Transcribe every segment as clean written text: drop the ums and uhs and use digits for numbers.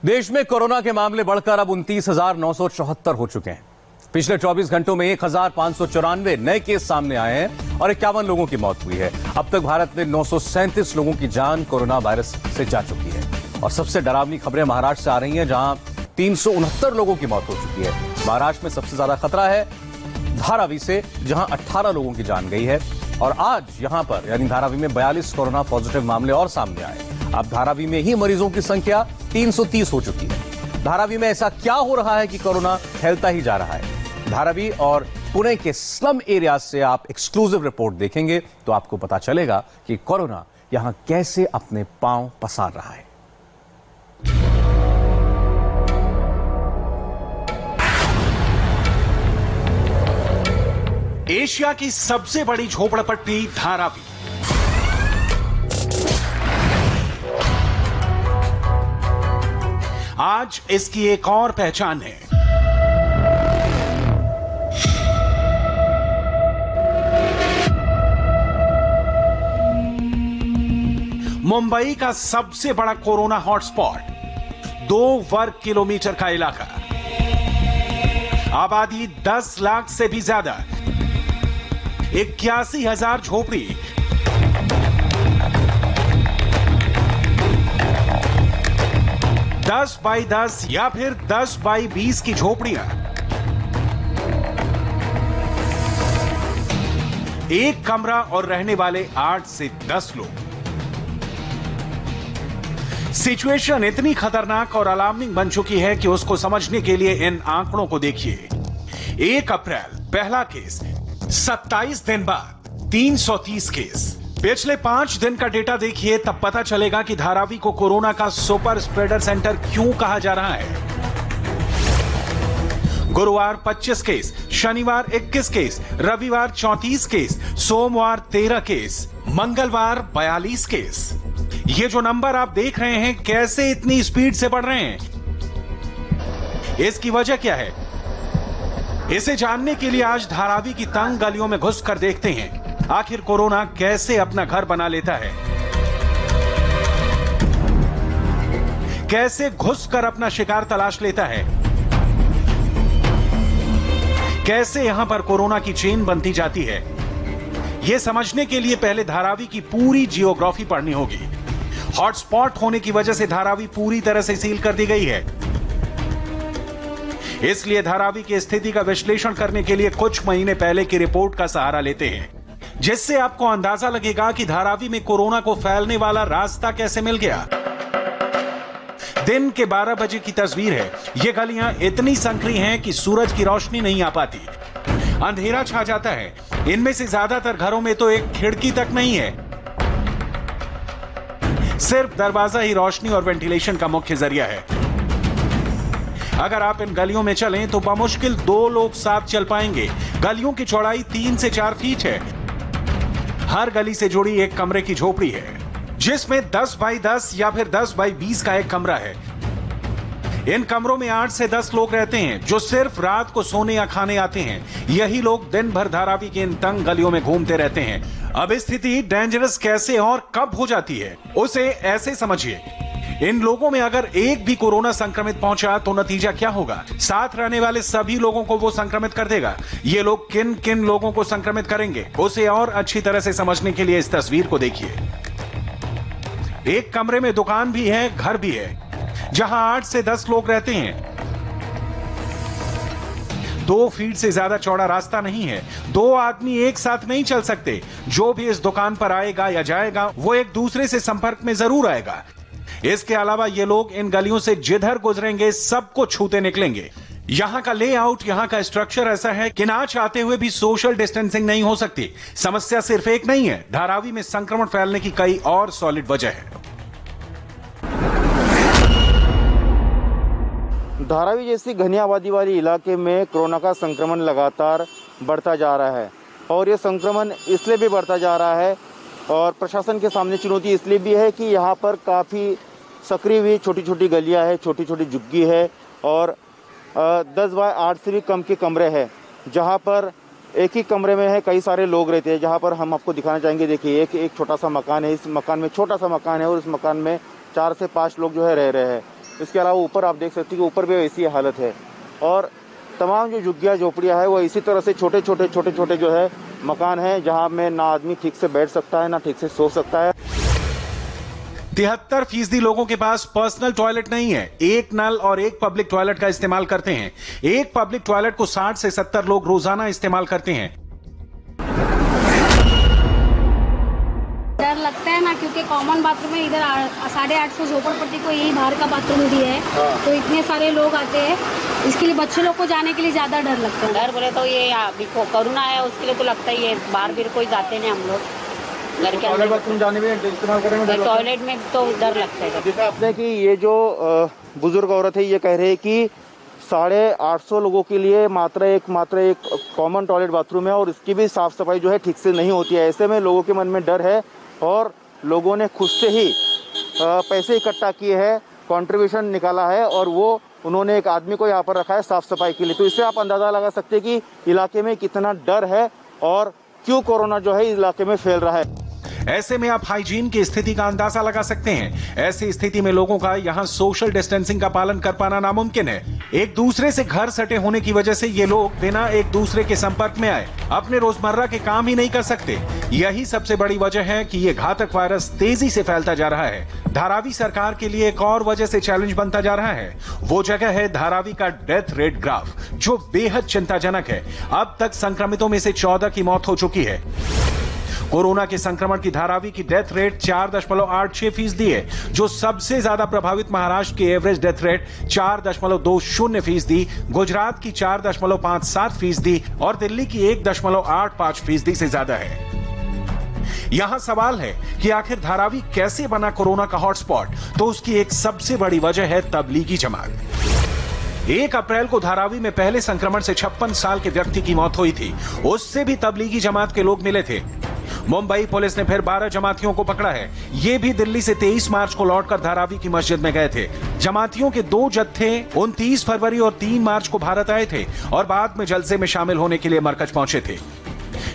देश में कोरोना के मामले बढ़कर अब 29,974 हो चुके हैं। पिछले 24 घंटों में 1,594 नए केस सामने आए हैं और 51 लोगों की मौत हुई है। अब तक भारत में 937 लोगों की जान कोरोना वायरस से जा चुकी है। और सबसे डरावनी खबरें महाराष्ट्र से आ रही हैं, जहां 369 लोगों की मौत हो चुकी है। महाराष्ट्र में सबसे ज्यादा खतरा है धारावी से, जहां 18 लोगों की जान गई है। और आज यहां पर यानी धारावी में 42 कोरोना पॉजिटिव मामले और सामने आए। अब धारावी में ही मरीजों की संख्या 330 हो चुकी है। धारावी में ऐसा क्या हो रहा है कि कोरोना फैलता ही जा रहा है? धारावी और पुणे के स्लम एरिया से आप एक्सक्लूसिव रिपोर्ट देखेंगे तो आपको पता चलेगा कि कोरोना यहां कैसे अपने पांव पसार रहा है। एशिया की सबसे बड़ी झोपड़पट्टी धारावी। आज इसकी एक और पहचान है। मुंबई का सबसे बड़ा कोरोना हॉटस्पॉट, 2 वर्ग किलोमीटर का इलाका, आबादी 10 लाख से भी ज्यादा, 81,000 झोपड़ी, 10 बाई 10 या फिर 10 बाई 20 की झोपड़ियां, एक कमरा और रहने वाले 8 से 10 लोग। सिचुएशन इतनी खतरनाक और अलार्मिंग बन चुकी है कि उसको समझने के लिए इन आंकड़ों को देखिए। 1 अप्रैल पहला केस, 27 दिन बाद 330 केस। पिछले 5 दिन का डेटा देखिए, तब पता चलेगा कि धारावी को कोरोना का सुपर स्प्रेडर सेंटर क्यों कहा जा रहा है। गुरुवार 25 केस, शनिवार 21 केस, रविवार 34 केस, सोमवार 13 केस, मंगलवार 42 केस। ये जो नंबर आप देख रहे हैं, कैसे इतनी स्पीड से बढ़ रहे हैं, इसकी वजह क्या है? इसे जानने के लिए आज धारावी की तंग गलियों में घुसकर देखते हैं आखिर कोरोना कैसे अपना घर बना लेता है, कैसे घुसकर अपना शिकार तलाश लेता है, कैसे यहां पर कोरोना की चेन बनती जाती है। यह समझने के लिए पहले धारावी की पूरी जियोग्राफी पढ़नी होगी। हॉटस्पॉट होने की वजह से धारावी पूरी तरह से सील कर दी गई है। इसलिए धारावी की स्थिति का विश्लेषण करने के लिए कुछ महीने पहले की रिपोर्ट का सहारा लेते हैं, जिससे आपको अंदाजा लगेगा कि धारावी में कोरोना को फैलने वाला रास्ता कैसे मिल गया। दिन के 12 बजे की तस्वीर है। ये गलियां इतनी संकरी हैं कि सूरज की रोशनी नहीं आ पाती, अंधेरा छा जाता है। इनमें से ज्यादातर घरों में तो एक खिड़की तक नहीं है, सिर्फ दरवाजा ही रोशनी और वेंटिलेशन का मुख्य जरिया है। अगर आप इन गलियों में चलें तो बमुश्किल 2 लोग साथ चल पाएंगे। गलियों की चौड़ाई 3 से 4 फीट है। हर गली से जुड़ी एक कमरे की झोपड़ी है, जिसमें 10 बाई 10 या फिर 10 बाई 20 का एक कमरा है। इन कमरों में 8 से 10 लोग रहते हैं, जो सिर्फ रात को सोने या खाने आते हैं। यही लोग दिन भर धारावी के इन तंग गलियों में घूमते रहते हैं। अब स्थिति डेंजरस कैसे और कब हो जाती है, उसे ऐसे समझिए। इन लोगों में अगर एक भी कोरोना संक्रमित पहुंचा तो नतीजा क्या होगा? साथ रहने वाले सभी लोगों को वो संक्रमित कर देगा। ये लोग किन किन लोगों को संक्रमित करेंगे, उसे और अच्छी तरह से समझने के लिए इस तस्वीर को देखिए। एक कमरे में दुकान भी है, घर भी है, जहां 8 से 10 लोग रहते हैं। 2 फीट से ज्यादा चौड़ा रास्ता नहीं है। 2 आदमी एक साथ नहीं चल सकते। जो भी इस दुकान पर आएगा या जाएगा, वो एक दूसरे से संपर्क में जरूर आएगा। इसके अलावा ये लोग इन गलियों से जिधर गुजरेंगे सबको छूते निकलेंगे। यहां का लेआउट, यहां का स्ट्रक्चर ऐसा है कि ना चाहते हुए भी सोशल डिस्टेंसिंग नहीं हो सकती। समस्या सिर्फ एक नहीं है, धारावी में संक्रमण फैलने की कई और सॉलिड वजह है। धारावी जैसी घनी आबादी वाली इलाके में कोरोना का संक्रमण लगातार बढ़ता जा रहा है और ये संक्रमण इसलिए भी बढ़ता जा रहा है और प्रशासन के सामने चुनौती इसलिए भी है कि यहाँ पर काफ़ी सक्रिय हुई छोटी छोटी गलियाँ हैं, छोटी छोटी झुग्गी है और 10 बाय 8 से भी कम के कमरे हैं, जहाँ पर एक ही कमरे में है कई सारे लोग रहते हैं। जहाँ पर हम आपको दिखाना चाहेंगे, देखिए एक छोटा सा मकान है, इस मकान में छोटा सा मकान है और इस मकान में 4 से 5 लोग जो है रह रहे हैं। इसके अलावा ऊपर आप देख सकते हैं कि ऊपर भी ऐसी हालत है। और तमाम जो झुग्गियाँ झोपड़ियाँ है वो इसी तरह से छोटे छोटे जो है मकान हैं, जहाँ में ना आदमी ठीक से बैठ सकता है ना ठीक से सो सकता है। 73% लोगों के पास पर्सनल टॉयलेट नहीं है। एक नल और एक पब्लिक टॉयलेट का इस्तेमाल करते हैं। एक पब्लिक टॉयलेट को 60 से 70 लोग रोजाना इस्तेमाल करते हैं। डर लगता है ना, क्योंकि कॉमन बाथरूम है इधर 850 झोपड़पट्टी को यही बाहर का बाथरूम भी है, तो इतने सारे लोग आते हैं, इसके लिए बच्चे लोग को जाने के लिए ज्यादा डर लगता है। डर बोले तो ये अभी कोरोना है उसके लिए तो लगता ही है, बाहर भी कोई जाते नहीं हम लोग, घर के अंदर बाथरूम जाने में इस्तेमाल करने में टॉयलेट में तो डर लगता है। जैसे आपने कि ये जो बुजुर्ग औरत है ये कह रहे हैं कि 850 लोगों के लिए मात्र एक कॉमन टॉयलेट बाथरूम है और इसकी भी साफ सफाई जो है ठीक से नहीं होती है। ऐसे में लोगों के मन में डर है और लोगों ने खुद से ही पैसे इकट्ठा किए हैं, कंट्रीब्यूशन निकाला है और वो उन्होंने एक आदमी को यहाँ पर रखा है साफ सफाई के लिए। तो इससे आप अंदाजा लगा सकते हैं कि इलाके में कितना डर है और क्यों कोरोना जो है इस इलाके में फैल रहा है। ऐसे में आप हाइजीन की स्थिति का अंदाजा लगा सकते हैं। ऐसी स्थिति में लोगों का यहाँ सोशल डिस्टेंसिंग का पालन कर पाना नामुमकिन है। एक दूसरे से घर सटे होने की वजह से ये लोग बिना एक दूसरे के संपर्क में आए अपने रोजमर्रा के काम ही नहीं कर सकते। यही सबसे बड़ी वजह है कि ये घातक वायरस तेजी से फैलता जा रहा है। धारावी सरकार के लिए एक और वजह से चैलेंज बनता जा रहा है। वो जगह है धारावी का डेथ रेट ग्राफ, जो बेहद चिंताजनक है। अब तक संक्रमितों में से 14 की मौत हो चुकी है। कोरोना के संक्रमण की धारावी की डेथ रेट 4.86% है, जो सबसे ज्यादा प्रभावित महाराष्ट्र की एवरेज डेथ रेट 4.20%, गुजरात की 4.57% और दिल्ली की 1.85% से ज्यादा है। यहां सवाल है कि आखिर धारावी कैसे बना कोरोना का हॉटस्पॉट? तो उसकी एक सबसे बड़ी वजह है तबलीगी जमात। 1 अप्रैल को धारावी में पहले संक्रमण से 56 साल के व्यक्ति की मौत हुई थी। उससे भी तबलीगी जमात के लोग मिले थे। मुंबई पुलिस ने फिर 12 जमातियों को पकड़ा है। ये भी दिल्ली से 23 मार्च को लौटकर धारावी की मस्जिद में गए थे। जमातियों के 2 जत्थे 29 फरवरी और 3 मार्च को भारत आए थे और बाद में जलसे में शामिल होने के लिए मरकज पहुंचे थे।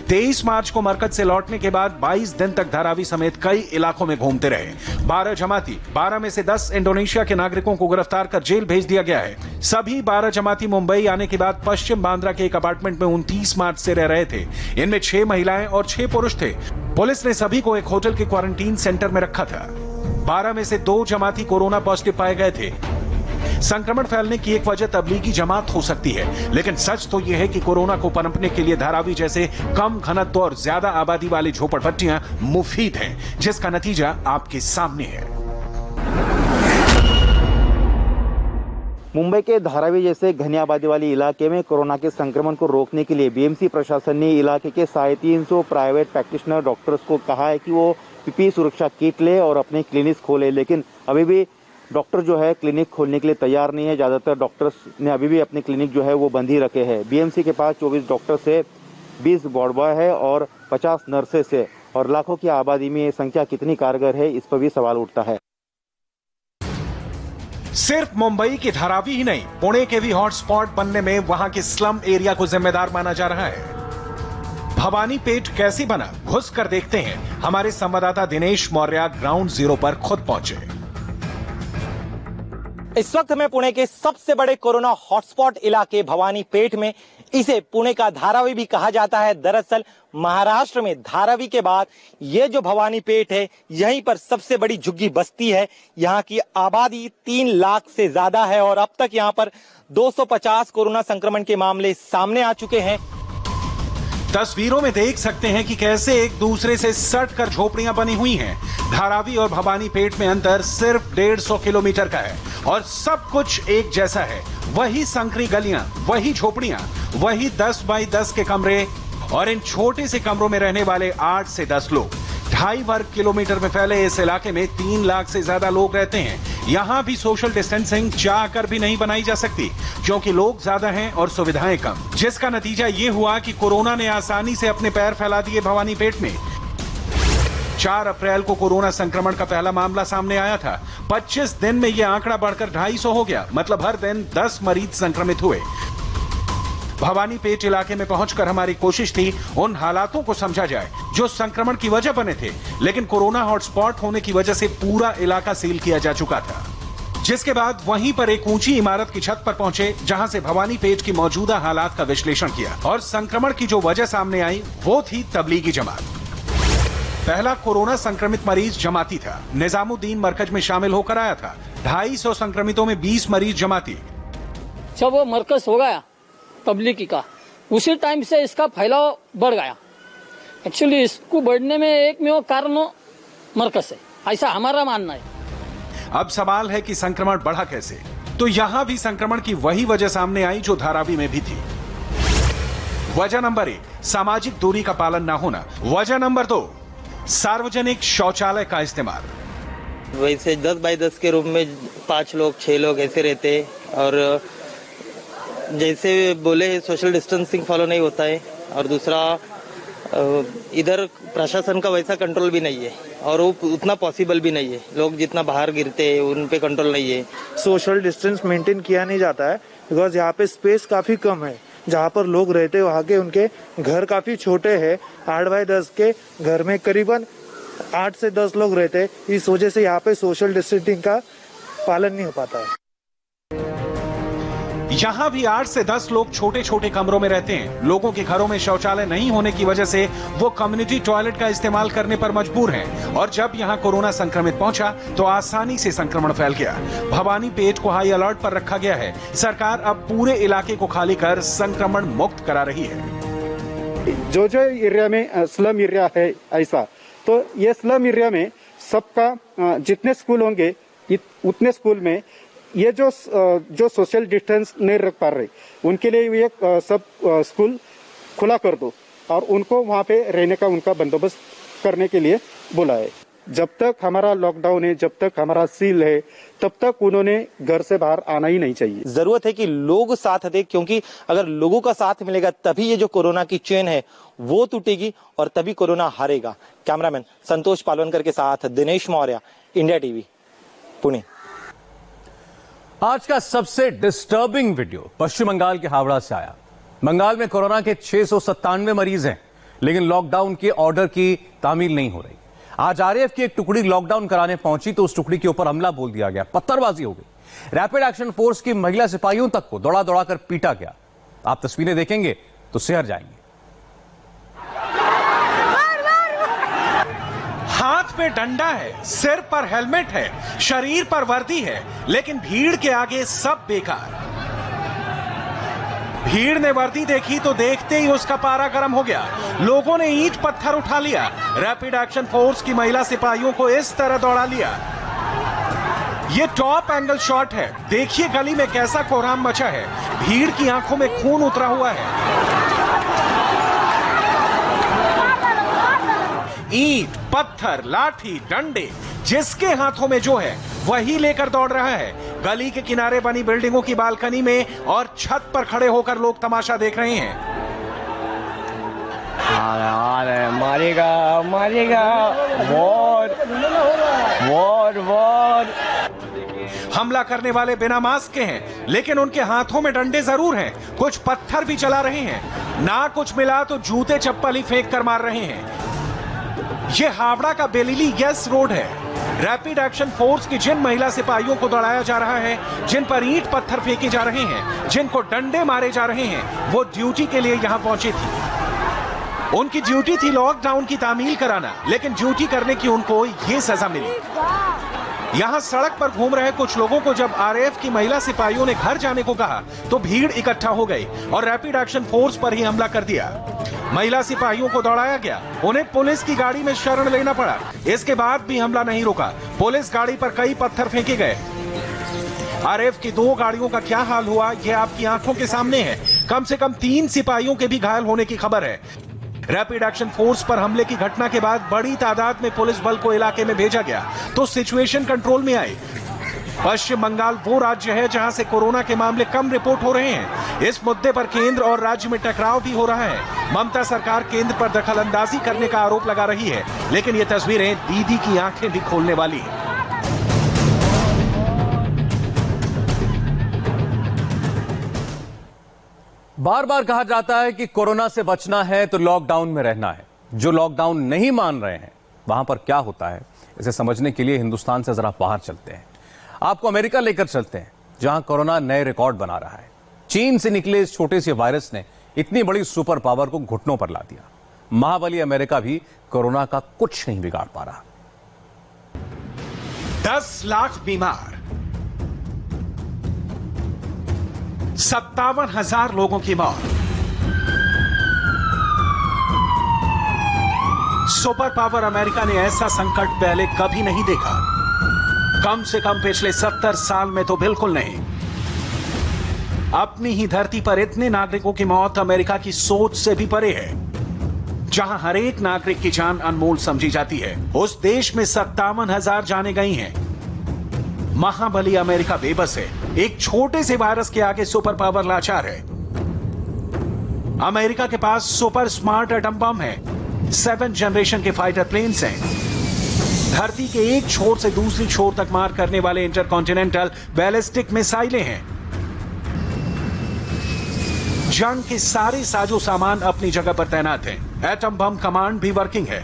23 मार्च को मरकज से लौटने के बाद 22 दिन तक धारावी समेत कई इलाकों में घूमते रहे। 12 जमाती, 12 में से 10 इंडोनेशिया के नागरिकों को गिरफ्तार कर जेल भेज दिया गया है। सभी 12 जमाती मुंबई आने के बाद पश्चिम बांद्रा के एक अपार्टमेंट में 29 मार्च से रह रहे थे। इनमें 6 महिलाएं और 6 पुरुष थे। पुलिस ने सभी को एक होटल के क्वारंटीन सेंटर में रखा था। 12 में से 2 जमाती कोरोना पॉजिटिव पाए गए थे। संक्रमण फैलने की एक वजह तबलीगी जमात हो सकती है, लेकिन सच तो यह है कि कोरोना को पनपने के लिए धारावी जैसे कम घनत्व और ज्यादा आबादी वाली झोपड़पट्टियां मुफीद हैं, जिसका नतीजा आपके सामने है। मुंबई के धारावी जैसे घनी आबादी वाले इलाके में कोरोना के संक्रमण को रोकने के लिए बीएमसी प्रशासन ने इलाके के 350 प्राइवेट प्रैक्टिशनर डॉक्टर्स को कहा है कि वो पीपीई सुरक्षा किट ले और अपने क्लिनिक खोले, लेकिन अभी भी डॉक्टर जो है क्लिनिक खोलने के लिए तैयार नहीं है। ज़्यादातर डॉक्टर्स ने अभी भी अपने क्लिनिक जो है वो बंद ही रखे हैं। बीएमसी के पास 24 डॉक्टर्स है, 20 वार्ड बॉय है और 50 नर्सेस है, और लाखों की आबादी में ये संख्या कितनी कारगर है, इस पर भी सवाल उठता है। सिर्फ मुंबई के धारावी ही नहीं, पुणे के भी हॉटस्पॉट बनने में वहां के स्लम एरिया को जिम्मेदार माना जा रहा है। भवानी पेट कैसे बना, घुस कर देखते हैं। हमारे संवाददाता दिनेश मौर्य ग्राउंड जीरो पर खुद पहुंचे। इस वक्त मैं पुणे के सबसे बड़े कोरोना हॉटस्पॉट इलाके भवानी पेट में, इसे पुणे का धारावी भी कहा जाता है। दरअसल महाराष्ट्र में धारावी के बाद ये जो भवानी पेट है, यहीं पर सबसे बड़ी झुग्गी बस्ती है। यहाँ की आबादी 3 लाख से ज्यादा है और अब तक यहाँ पर 250 कोरोना संक्रमण के मामले सामने आ चुके हैं। तस्वीरों में देख सकते हैं कि कैसे एक दूसरे से सट कर झोपड़ियां बनी हुई हैं। धारावी और भवानी पेट में अंतर सिर्फ 150 किलोमीटर का है और सब कुछ एक जैसा है। वही संकरी गलियां, वही झोपड़ियां, वही 10 बाई 10 के कमरे और इन छोटे से कमरों में रहने वाले 8 से 10 लोग। 2.5 वर्ग किलोमीटर में फैले इस इलाके में 3 लाख से ज्यादा लोग रहते हैं। यहाँ भी सोशल डिस्टेंसिंग चाह कर भी नहीं बनाई जा सकती, क्योंकि लोग ज्यादा हैं और सुविधाएं कम, जिसका नतीजा ये हुआ कि कोरोना ने आसानी से अपने पैर फैला दिए भवानी पेट में। 4 अप्रैल को कोरोना संक्रमण का पहला मामला सामने आया था। 25 दिन में यह आंकड़ा बढ़कर 250 हो गया, मतलब हर दिन 10 मरीज संक्रमित हुए। भवानी पेट इलाके में पहुंचकर हमारी कोशिश थी उन हालातों को समझा जाए जो संक्रमण की वजह बने थे, लेकिन कोरोना हॉटस्पॉट होने की वजह से पूरा इलाका सील किया जा चुका था। जिसके बाद वहीं पर एक ऊंची इमारत की छत पर पहुंचे, जहां से भवानी पेठ की मौजूदा हालात का विश्लेषण किया और संक्रमण की जो वजह सामने आई वो थी तबलीगी जमात। पहला कोरोना संक्रमित मरीज जमाती था। निजामुद्दीन मरकज में शामिल होकर आया था। 250 संक्रमितों में 20 मरीज जमाती। जब वो मरकज हो गया तबलीगी का, उसी टाइम से इसका फैलाव बढ़ गया। एक्चुअली इसको बढ़ने में एक में वो कारण मरकज है, ऐसा हमारा मानना है। अब सवाल है कि संक्रमण बढ़ा कैसे? तो यहां भी संक्रमण की वही वजह सामने आई जो धारावी में भी थी। वजह नंबर 1, सामाजिक दूरी का पालन न होना। वजह नंबर 2, सार्वजनिक शौचालय का इस्तेमाल। वैसे 10 बाय 10 के रूम में 5 लोग 6 लोग ऐसे रहते और जैसे बोले सोशल डिस्टेंसिंग फॉलो नहीं होता है। और दूसरा इधर प्रशासन का वैसा कंट्रोल भी नहीं है और वो उतना पॉसिबल भी नहीं है। लोग जितना बाहर गिरते हैं उन पे कंट्रोल नहीं है। सोशल डिस्टेंस मेंटेन किया नहीं जाता है बिकॉज यहाँ पे स्पेस काफी कम है। जहाँ पर लोग रहते हैं वहाँ के उनके घर काफी छोटे हैं। 8 बाय 10 के घर में करीबन 8 से 10 लोग रहते हैं। इस वजह से यहाँ पे सोशल डिस्टेंसिंग का पालन नहीं हो पाता है। यहां भी 8 से 10 लोग छोटे छोटे कमरों में रहते हैं। लोगों के घरों में शौचालय नहीं होने की वजह से वो कम्युनिटी टॉयलेट का इस्तेमाल करने पर मजबूर हैं। और जब यहां कोरोना संक्रमित पहुंचा तो आसानी से संक्रमण फैल गया। भवानी पेठ को हाई अलर्ट पर रखा गया है। सरकार अब पूरे इलाके को खाली कर संक्रमण मुक्त करा रही है। जो एरिया में स्लम एरिया है ऐसा, तो ये स्लम एरिया में सबका जितने स्कूल होंगे उतने स्कूल में ये जो सोशल डिस्टेंस नहीं रख पा रहे उनके लिए ये सब स्कूल खुला कर दो और उनको वहाँ पे रहने का उनका बंदोबस्त करने के लिए बोला है। जब तक हमारा लॉकडाउन है, जब तक हमारा सील है, तब तक उन्होंने घर से बाहर आना ही नहीं चाहिए। जरूरत है कि लोग साथ दें, क्योंकि अगर लोगों का साथ मिलेगा तभी ये जो कोरोना की चेन है वो टूटेगी और तभी कोरोना हारेगा। कैमरामैन संतोष पालवनकर के साथ दिनेश मौर्य, इंडिया टीवी, पुणे। आज का सबसे डिस्टर्बिंग वीडियो पश्चिम बंगाल के हावड़ा से आया। बंगाल में कोरोना के 697 मरीज हैं, लेकिन लॉकडाउन के ऑर्डर की तामील नहीं हो रही। आज आरएएफ की एक टुकड़ी लॉकडाउन कराने पहुंची तो उस टुकड़ी के ऊपर हमला बोल दिया गया, पत्थरबाजी हो गई। रैपिड एक्शन फोर्स की महिला सिपाहियों तक को दौड़ा दौड़ा कर पीटा गया। आप तस्वीरें देखेंगे तो सिहर जाएंगे। हाथ पे डंडा है, सिर पर हेलमेट है, शरीर पर वर्दी है, लेकिन भीड़ के आगे सब बेकार। भीड़ ने वर्दी देखी तो देखते ही उसका पारा गर्म हो गया। लोगों ने ईंट पत्थर उठा लिया। रैपिड एक्शन फोर्स की महिला सिपाहियों को इस तरह दौड़ा लिया। ये टॉप एंगल शॉट है। देखिए गली में कैसा कोहराम मचा है। भीड़ की आंखों में खून उतरा हुआ है। ईंट, पत्थर, लाठी, डंडे, जिसके हाथों में जो है वही लेकर दौड़ रहा है। गली के किनारे बनी बिल्डिंगों की बालकनी में और छत पर खड़े होकर लोग तमाशा देख रहे हैं। मारेगा मारेगा, वॉर वॉर वॉर। हमला करने वाले बिना मास्क के हैं, लेकिन उनके हाथों में डंडे जरूर हैं। कुछ पत्थर भी चला रहे हैं। ना कुछ मिला तो जूते चप्पल ही फेंक कर मार रहे हैं। ये हावड़ा का बेलिली यस रोड है। रैपिड एक्शन फोर्स की जिन महिला सिपाहियों को दौड़ाया जा रहा है, जिन पर ईंट पत्थर फेंके जा रहे हैं, जिनको डंडे मारे जा रहे हैं, वो ड्यूटी के लिए यहां पहुंचे थी। उनकी ड्यूटी थी लॉकडाउन की तामील कराना, लेकिन ड्यूटी करने की उनको ये सजा मिली। यहां सड़क पर घूम रहे कुछ लोगों को जब आरएएफ की महिला सिपाहियों ने घर जाने को कहा तो भीड़ इकट्ठा हो गई और रैपिड एक्शन फोर्स पर ही हमला कर दिया। महिला सिपाहियों को दौड़ाया गया। उन्हें पुलिस की गाड़ी में शरण लेना पड़ा। इसके बाद भी हमला नहीं रुका। पुलिस गाड़ी पर कई पत्थर फेंके गए। आरएएफ की 2 गाड़ियों का क्या हाल हुआ ये आपकी आंखों के सामने है। कम से कम 3 सिपाहियों के भी घायल होने की खबर है। रैपिड एक्शन फोर्स पर हमले की घटना के बाद बड़ी तादाद में पुलिस बल को इलाके में भेजा गया तो सिचुएशन कंट्रोल में आई। पश्चिम बंगाल वो राज्य है जहां से कोरोना के मामले कम रिपोर्ट हो रहे हैं। इस मुद्दे पर केंद्र और राज्य में टकराव भी हो रहा है। ममता सरकार केंद्र पर दखलंदाजी करने का आरोप लगा रही है, लेकिन ये तस्वीरें दीदी की आंखें भी खोलने वाली हैं। बार बार कहा जाता है कि कोरोना से बचना है तो लॉकडाउन में रहना है। जो लॉकडाउन नहीं मान रहे हैं वहां पर क्या होता है, इसे समझने के लिए हिंदुस्तान से जरा बाहर चलते हैं। आपको अमेरिका लेकर चलते हैं, जहां कोरोना नए रिकॉर्ड बना रहा है। चीन से निकले इस छोटे से वायरस ने इतनी बड़ी सुपर पावर को घुटनों पर ला दिया। महाबली अमेरिका भी कोरोना का कुछ नहीं बिगाड़ पा रहा। 10 लाख बीमार, 57,000 लोगों की मौत। सुपर पावर अमेरिका ने ऐसा संकट पहले कभी नहीं देखा, कम से कम पिछले 70 साल में तो बिल्कुल नहीं। अपनी ही धरती पर इतने नागरिकों की मौत अमेरिका की सोच से भी परे है। जहां हर एक नागरिक की जान अनमोल समझी जाती है, उस देश में 57,000 जाने गई हैं। महाबली अमेरिका बेबस है। एक छोटे से वायरस के आगे सुपर पावर लाचार है। अमेरिका के पास सुपर स्मार्ट एटम बम है, 7th जनरेशन के फाइटर प्लेन्स हैं, धरती के एक छोर से दूसरी छोर तक मार करने वाले इंटरकॉन्टिनेंटल बैलिस्टिक मिसाइलें हैं। जंग के सारे साजो सामान अपनी जगह पर तैनात हैं। एटम बम कमांड भी वर्किंग है,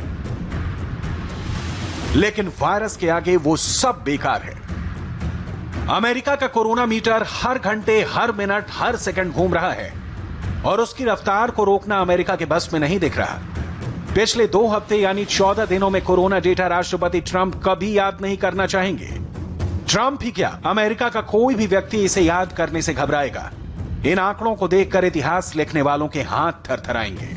लेकिन वायरस के आगे वो सब बेकार है। अमेरिका का कोरोना मीटर हर घंटे, हर मिनट, हर सेकंड घूम रहा है और उसकी रफ्तार को रोकना अमेरिका के बस में नहीं दिख रहा। पिछले 2 हफ्ते यानी 14 दिनों में कोरोना डेटा राष्ट्रपति ट्रंप कभी याद नहीं करना चाहेंगे। ट्रंप ही क्या, अमेरिका का कोई भी व्यक्ति इसे याद करने से घबराएगा। इन आंकड़ों को देखकर इतिहास लिखने वालों के हाथ थरथराएंगे।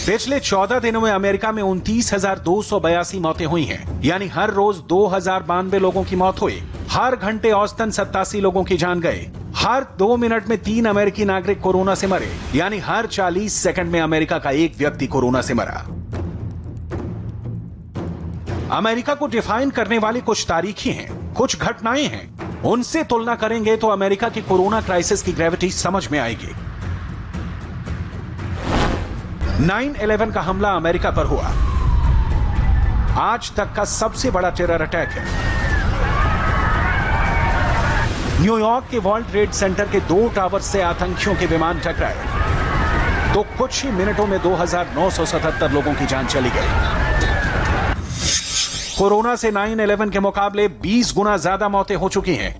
पिछले 14 दिनों में अमेरिका में 29,282 मौतें हुई हैं, यानी हर रोज 2,092 लोगों की मौत हुई। हर घंटे औसतन 87 लोगों की जान गए। हर 2 मिनट में 3 अमेरिकी नागरिक कोरोना से मरे, यानी हर 40 सेकंड में अमेरिका का एक व्यक्ति कोरोना से मरा। अमेरिका को डिफाइन करने वाली कुछ तारीखें हैं, कुछ घटनाएं हैं। उनसे तुलना करेंगे तो अमेरिका की कोरोना क्राइसिस की ग्रेविटी समझ में आएगी। 9/11 का हमला अमेरिका पर हुआ, आज तक का सबसे बड़ा टेरर अटैक है। न्यूयॉर्क के वर्ल्ड ट्रेड सेंटर के 2 टावर से आतंकियों के विमान टकराए तो कुछ ही मिनटों में 2,977 लोगों की जान चली गई। कोरोना से 9/11 के मुकाबले 20 गुना ज्यादा मौतें हो चुकी हैं।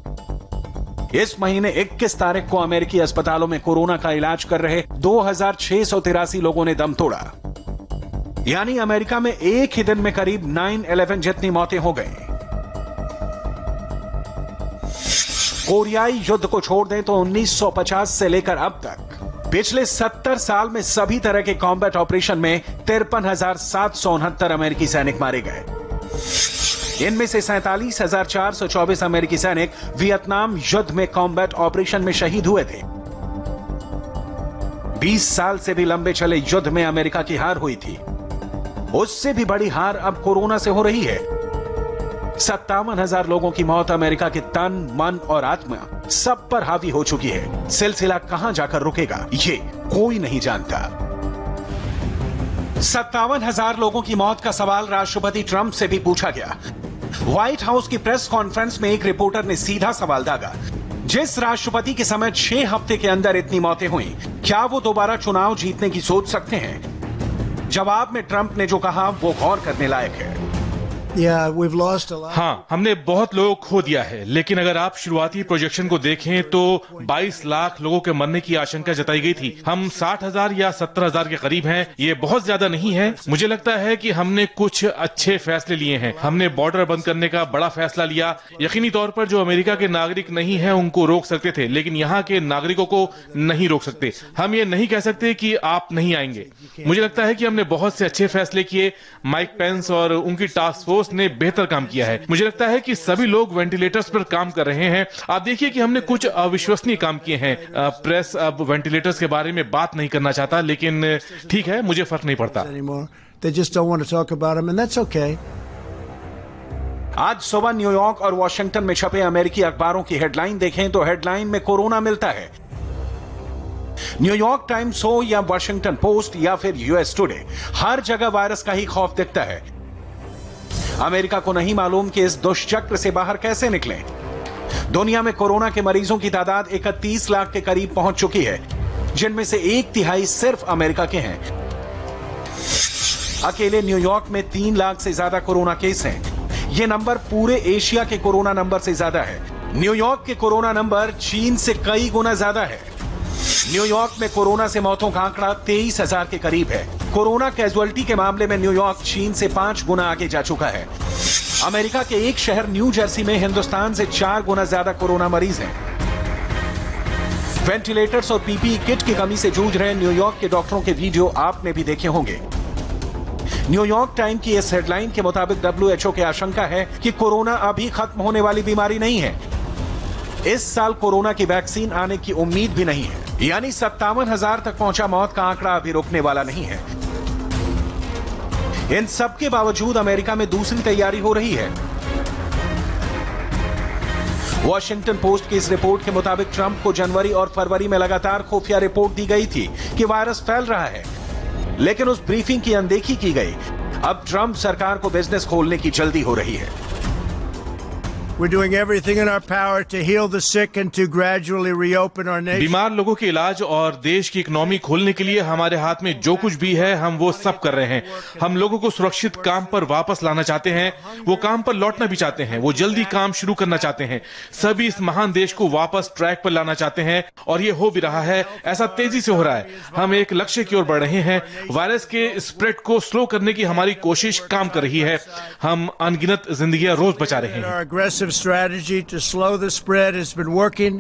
इस महीने 21 तारीख को अमेरिकी अस्पतालों में कोरोना का इलाज कर रहे 2,683 लोगों ने दम तोड़ा, यानी अमेरिका में एक ही दिन में करीब 9/11 जितनी मौतें हो गई। कोरियाई युद्ध को छोड़ दें तो 1950 से लेकर अब तक पिछले 70 साल में सभी तरह के कॉम्बैट ऑपरेशन में 53,769 अमेरिकी सैनिक मारे गए। इनमें से 47,424 अमेरिकी सैनिक वियतनाम युद्ध में कॉम्बैट ऑपरेशन में शहीद हुए थे। 20 साल से भी लंबे चले युद्ध में अमेरिका की हार हुई थी। उससे भी बड़ी हार अब कोरोना से हो रही है। 57,000 लोगों की मौत अमेरिका के तन, मन और आत्मा सब पर हावी हो चुकी है। सिलसिला कहां जाकर रुकेगा, ये कोई नहीं जानता। 57,000 लोगों की मौत का सवाल राष्ट्रपति ट्रंप से भी पूछा गया। व्हाइट हाउस की प्रेस कॉन्फ्रेंस में एक रिपोर्टर ने सीधा सवाल दागा, जिस राष्ट्रपति के समय 6 हफ्ते के अंदर इतनी मौतें हुई, क्या वो दोबारा चुनाव जीतने की सोच सकते हैं? जवाब में ट्रंप ने जो कहा वो गौर करने लायक है। हाँ, हमने बहुत लोगों को खो दिया है, लेकिन अगर आप शुरुआती प्रोजेक्शन को देखें तो 22 लाख लोगों के मरने की आशंका जताई गई थी। हम 60,000 या 70,000 के करीब हैं। ये बहुत ज्यादा नहीं है। मुझे लगता है कि हमने कुछ अच्छे फैसले लिए हैं। हमने बॉर्डर बंद करने का बड़ा फैसला लिया। यकीनी तौर पर जो अमेरिका के नागरिक नहीं है उनको रोक सकते थे, लेकिन यहाँ के नागरिकों को नहीं रोक सकते। हम ये नहीं कह सकते कि आप नहीं आएंगे। मुझे लगता है कि हमने बहुत से अच्छे फैसले किए। माइक पेंस और उनकी टास्क फोर्स ने बेहतर काम किया है। मुझे लगता है कि सभी लोग वेंटिलेटर्स पर काम कर रहे हैं। आप देखिए कि हमने कुछ अविश्वसनीय काम किए हैं। प्रेस अब वेंटिलेटर्स के बारे में बात नहीं करना चाहता, लेकिन ठीक है, मुझे फर्क नहीं पड़ता। आज सुबह न्यूयॉर्क और वॉशिंगटन में छपे अमेरिकी अखबारों की हेडलाइन देखें तो हेडलाइन में कोरोना मिलता है। न्यूयॉर्क टाइम्स हो या वॉशिंगटन पोस्ट या फिर यूएस टुडे, हर जगह वायरस का ही खौफ दिखता है। अमेरिका को नहीं मालूम कि इस दुष्चक्र से बाहर कैसे निकलें। दुनिया में कोरोना के मरीजों की तादाद 31 लाख के करीब पहुंच चुकी है, जिनमें से 1/3 सिर्फ अमेरिका के हैं। अकेले न्यूयॉर्क में 3 लाख से ज्यादा कोरोना केस हैं। ये नंबर पूरे एशिया के कोरोना नंबर से ज्यादा है। न्यूयॉर्क के कोरोना नंबर चीन से कई गुना ज्यादा है। न्यूयॉर्क में कोरोना से मौतों का आंकड़ा 23,000 के करीब है। कोरोना कैजुअलिटी के मामले में न्यूयॉर्क चीन से 5 गुना आगे जा चुका है। अमेरिका के एक शहर न्यू जर्सी में हिंदुस्तान से 4 गुना ज्यादा कोरोना मरीज हैं। वेंटिलेटर्स और पीपीई किट की कमी से जूझ रहे न्यूयॉर्क के डॉक्टरों के वीडियो आपने भी देखे होंगे। न्यूयॉर्क टाइम की इस हेडलाइन के मुताबिक WHO की आशंका है कि कोरोना अभी खत्म होने वाली बीमारी नहीं है। इस साल कोरोना की वैक्सीन आने की उम्मीद भी नहीं है, यानी 57,000 तक पहुंचा मौत का आंकड़ा अभी रुकने वाला नहीं है। इन सब के बावजूद अमेरिका में दूसरी तैयारी हो रही है। वॉशिंगटन पोस्ट की इस रिपोर्ट के मुताबिक ट्रंप को जनवरी और फरवरी में लगातार खुफिया रिपोर्ट दी गई थी कि वायरस फैल रहा है, लेकिन उस ब्रीफिंग की अनदेखी की गई। अब ट्रंप सरकार को बिजनेस खोलने की जल्दी हो रही है। We're doing everything in our power to heal the sick and to gradually reopen our nation. बीमार लोगों के इलाज और देश की इकोनॉमी खोलने के लिए हमारे हाथ में जो कुछ भी है हम वो सब कर रहे हैं। हम लोगों को सुरक्षित काम पर वापस लाना चाहते हैं, वो काम पर लौटना भी चाहते हैं, वो जल्दी काम शुरू करना चाहते हैं। सभी इस महान देश को वापस ट्रैक पर लाना चाहते हैं और ये हो भी रहा है। ऐसा तेजी से हो रहा है। हम एक लक्ष्य की ओर बढ़ रहे हैं। वायरस के स्प्रेड को स्लो करने की हमारी कोशिश काम कर रही है। हम अनगिनत जिंदगियां रोज बचा रहे हैं। Strategy to slow the spread has been working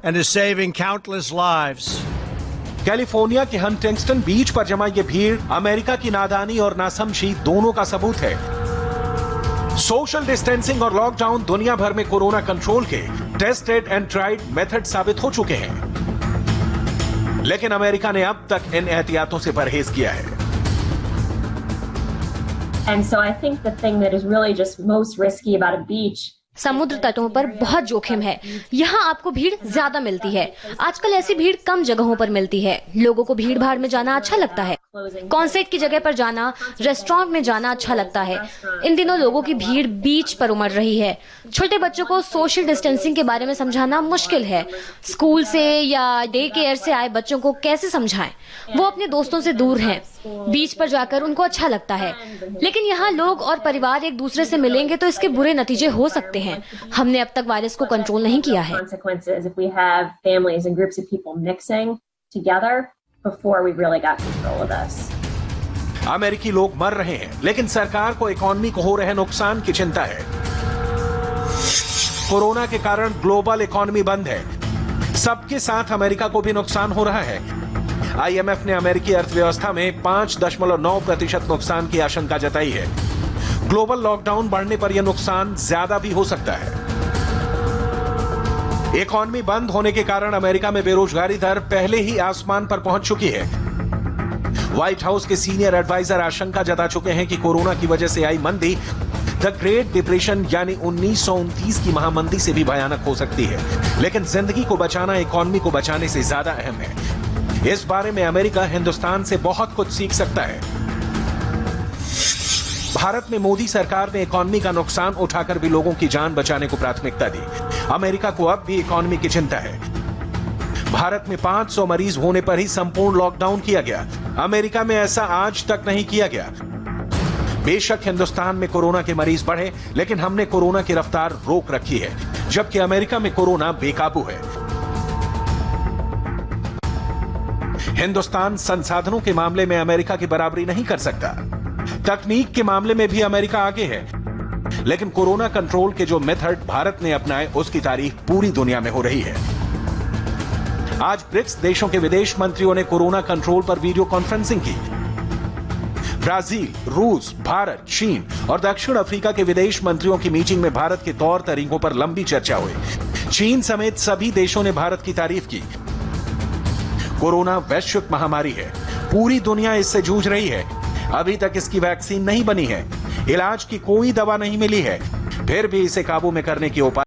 and is saving countless lives. California के हंटिंगटन बीच पर जमा ये भीड़ अमेरिका की नादानी और नासमझी दोनों का सबूत है। सोशल डिस्टेंसिंग और लॉकडाउन दुनिया भर में कोरोना कंट्रोल के टेस्टेड एंड ट्राइड मेथड साबित हो चुके हैं, लेकिन अमेरिका ने अब तक इन एहतियातों से परहेज किया है। And so I think the thing that is really just most risky about a beach समुद्र तटों पर बहुत जोखिम है। यहाँ आपको भीड़ ज्यादा मिलती है। आजकल ऐसी भीड़ कम जगहों पर मिलती है। लोगों को भीड़ भाड़ में जाना अच्छा लगता है। कॉन्सर्ट की जगह पर जाना, रेस्टोरेंट में जाना अच्छा लगता है। इन दिनों लोगों की भीड़ बीच पर उमड़ रही है। छोटे बच्चों को सोशल डिस्टेंसिंग के बारे में समझाना मुश्किल है। स्कूल से या डे केयर से आए बच्चों को कैसे समझाएं? वो अपने दोस्तों से दूर हैं। बीच पर जाकर उनको अच्छा लगता है, लेकिन यहाँ लोग और परिवार एक दूसरे से मिलेंगे तो इसके बुरे नतीजे हो सकते हैं। हमने अब तक वायरस को कंट्रोल नहीं किया है। अमेरिकी लोग मर रहे हैं, लेकिन सरकार को इकोनॉमी को हो रहे नुकसान की चिंता है। कोरोना के कारण ग्लोबल इकोनॉमी बंद है। सबके साथ अमेरिका को भी नुकसान हो रहा है। IMF ने अमेरिकी अर्थव्यवस्था में 5.9% नुकसान की आशंका जताई है। ग्लोबल लॉकडाउन बढ़ने पर यह नुकसान ज्यादा भी हो सकता है। इकोनॉमी बंद होने के कारण अमेरिका में बेरोजगारी दर पहले ही आसमान पर पहुंच चुकी है। व्हाइट हाउस के सीनियर एडवाइजर आशंका जता चुके हैं कि कोरोना की वजह से आई मंदी द ग्रेट डिप्रेशन यानी 1929 की महामंदी से भी भयानक हो सकती है। लेकिन जिंदगी को बचाना इकोनॉमी को बचाने से ज्यादा अहम है। इस बारे में अमेरिका हिंदुस्तान से बहुत कुछ सीख सकता है। भारत में मोदी सरकार ने इकोनॉमी का नुकसान उठाकर भी लोगों की जान बचाने को प्राथमिकता दी। अमेरिका को अब भी इकोनॉमी की चिंता है। भारत में 500 मरीज होने पर ही संपूर्ण लॉकडाउन किया गया। अमेरिका में ऐसा आज तक नहीं किया गया। बेशक हिंदुस्तान में कोरोना के मरीज बढ़े, लेकिन हमने कोरोना की रफ्तार रोक रखी है, जबकि अमेरिका में कोरोना बेकाबू है। हिंदुस्तान संसाधनों के मामले में अमेरिका की बराबरी नहीं कर सकता। तकनीक के मामले में भी अमेरिका आगे है, लेकिन कोरोना कंट्रोल के जो मेथड भारत ने अपनाए उसकी तारीफ पूरी दुनिया में हो रही है। आज ब्रिक्स देशों के विदेश मंत्रियों ने कोरोना कंट्रोल पर वीडियो कॉन्फ्रेंसिंग की। ब्राजील, रूस, भारत, चीन और दक्षिण अफ्रीका के विदेश मंत्रियों की मीटिंग में भारत के तौर तरीकों पर लंबी चर्चा हुई। चीन समेत सभी देशों ने भारत की तारीफ की। कोरोना वैश्विक महामारी है, पूरी दुनिया इससे जूझ रही है। अभी तक इसकी वैक्सीन नहीं बनी है, इलाज की कोई दवा नहीं मिली है, फिर भी इसे काबू में करने की उपाय